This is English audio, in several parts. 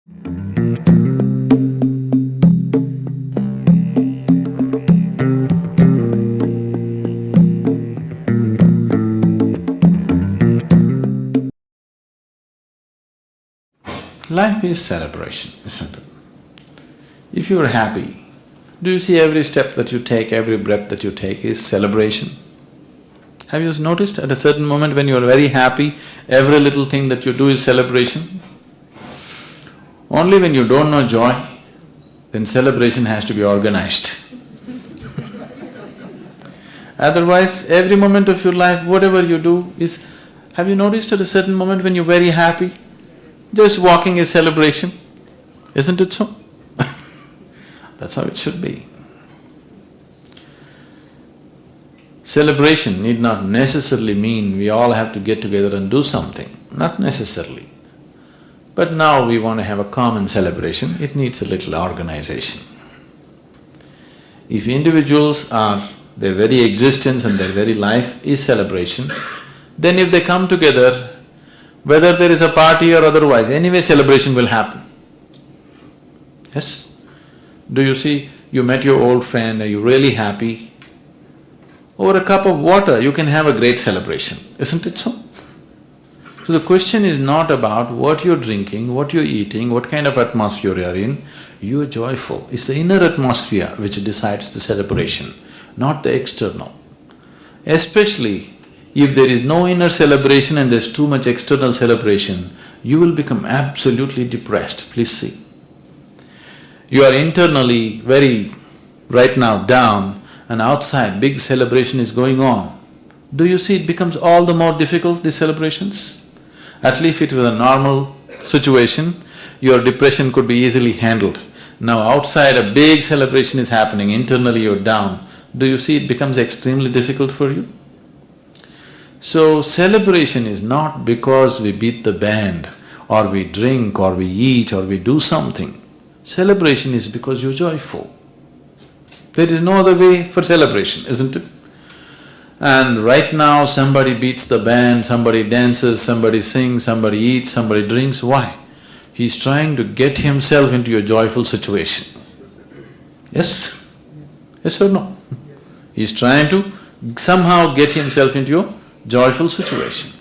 Life is celebration, isn't it? If you're happy, do you see every step that you take, every breath that you take is celebration? Have you noticed at a certain moment when you're very happy, every little thing that you do is celebration? Only when you don't know joy, then celebration has to be organized. Otherwise, every moment of your life, whatever you do is… Have you noticed at a certain moment when you're very happy, just walking is celebration, isn't it so? That's how it should be. Celebration need not necessarily mean we all have to get together and do something, not necessarily. But now we want to have a common celebration, it needs a little organization. If individuals are… their very existence and their very life is celebration, then if they come together, whether there is a party or otherwise, anyway celebration will happen. Yes? Do you see, you met your old friend, are you really happy? Over a cup of water, you can have a great celebration, isn't it so? So the question is not about what you're drinking, what you're eating, what kind of atmosphere you're in, you're joyful. It's the inner atmosphere which decides the celebration, not the external. Especially if there is no inner celebration and there's too much external celebration, you will become absolutely depressed, please see. You are internally very, right now, down, and outside big celebration is going on. Do you see it becomes all the more difficult, these celebrations? At least if it was a normal situation, your depression could be easily handled. Now outside a big celebration is happening, internally you're down. Do you see it becomes extremely difficult for you? So celebration is not because we beat the band, or we drink, or we eat, or we do something. Celebration is because you're joyful. There is no other way for celebration, isn't it? And right now somebody beats the band, somebody dances, somebody sings, somebody eats, somebody drinks, why? He's trying to get himself into a joyful situation. Yes? Yes or no? He's trying to somehow get himself into a joyful situation.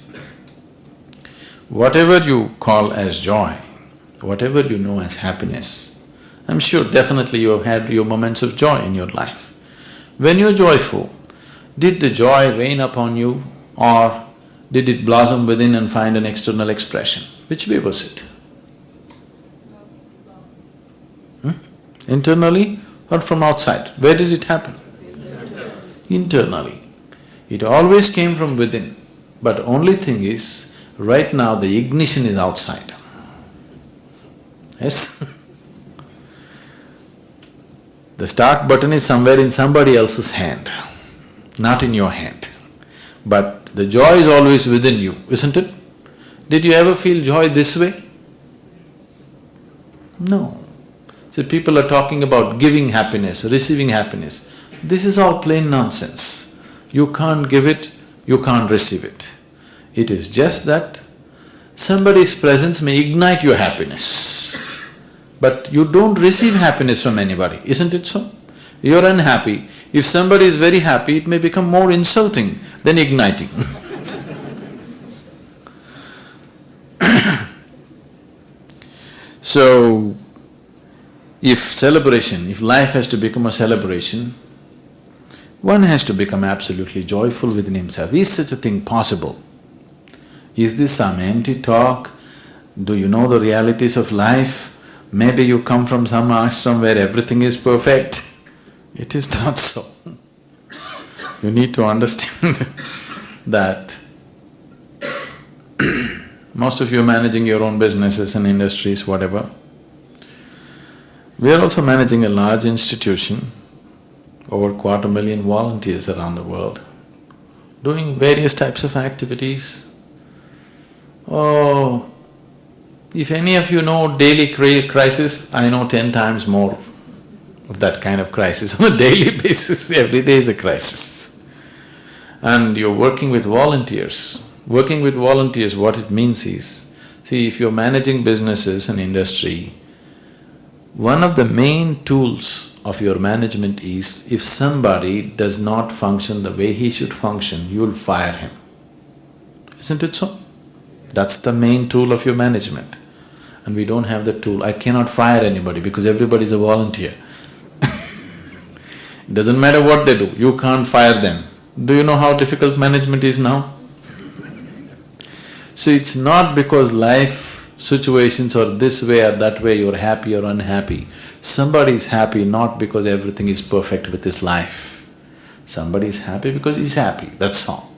Whatever you call as joy, whatever you know as happiness, I'm sure definitely you have had your moments of joy in your life. When you're joyful, did the joy rain upon you or did it blossom within and find an external expression? Which way was it? Internally or from outside? Where did it happen? Internally. It always came from within, but only thing is, right now the ignition is outside. Yes? The start button is somewhere in somebody else's hand, not in your hand. But the joy is always within you, isn't it? Did you ever feel joy this way? No. See, people are talking about giving happiness, receiving happiness. This is all plain nonsense. You can't give it, you can't receive it. It is just that somebody's presence may ignite your happiness, but you don't receive happiness from anybody, isn't it so? You're unhappy. If somebody is very happy, it may become more insulting than igniting. So, if life has to become a celebration, one has to become absolutely joyful within himself. Is such a thing possible? Is this some empty talk? Do you know the realities of life? Maybe you come from some ashram where everything is perfect. It is not so. You need to understand that most of you are managing your own businesses and industries, whatever. We are also managing a large institution, over 250,000 volunteers around the world, doing various types of activities. Oh, if any of you know daily crisis, I know 10 times more of that kind of crisis on a daily basis. Every day is a crisis. And you're working with volunteers. Working with volunteers, what it means is, See, if you're managing businesses and industry, one of the main tools of your management is if somebody does not function the way he should function, you'll fire him. Isn't it so? That's the main tool of your management. And we don't have the tool. I cannot fire anybody because everybody is a volunteer. It doesn't matter what they do, you can't fire them. Do you know how difficult management is now? So it's not because life situations are this way or that way, you're happy or unhappy. Somebody is happy not because everything is perfect with his life. Somebody is happy because he's happy, that's all.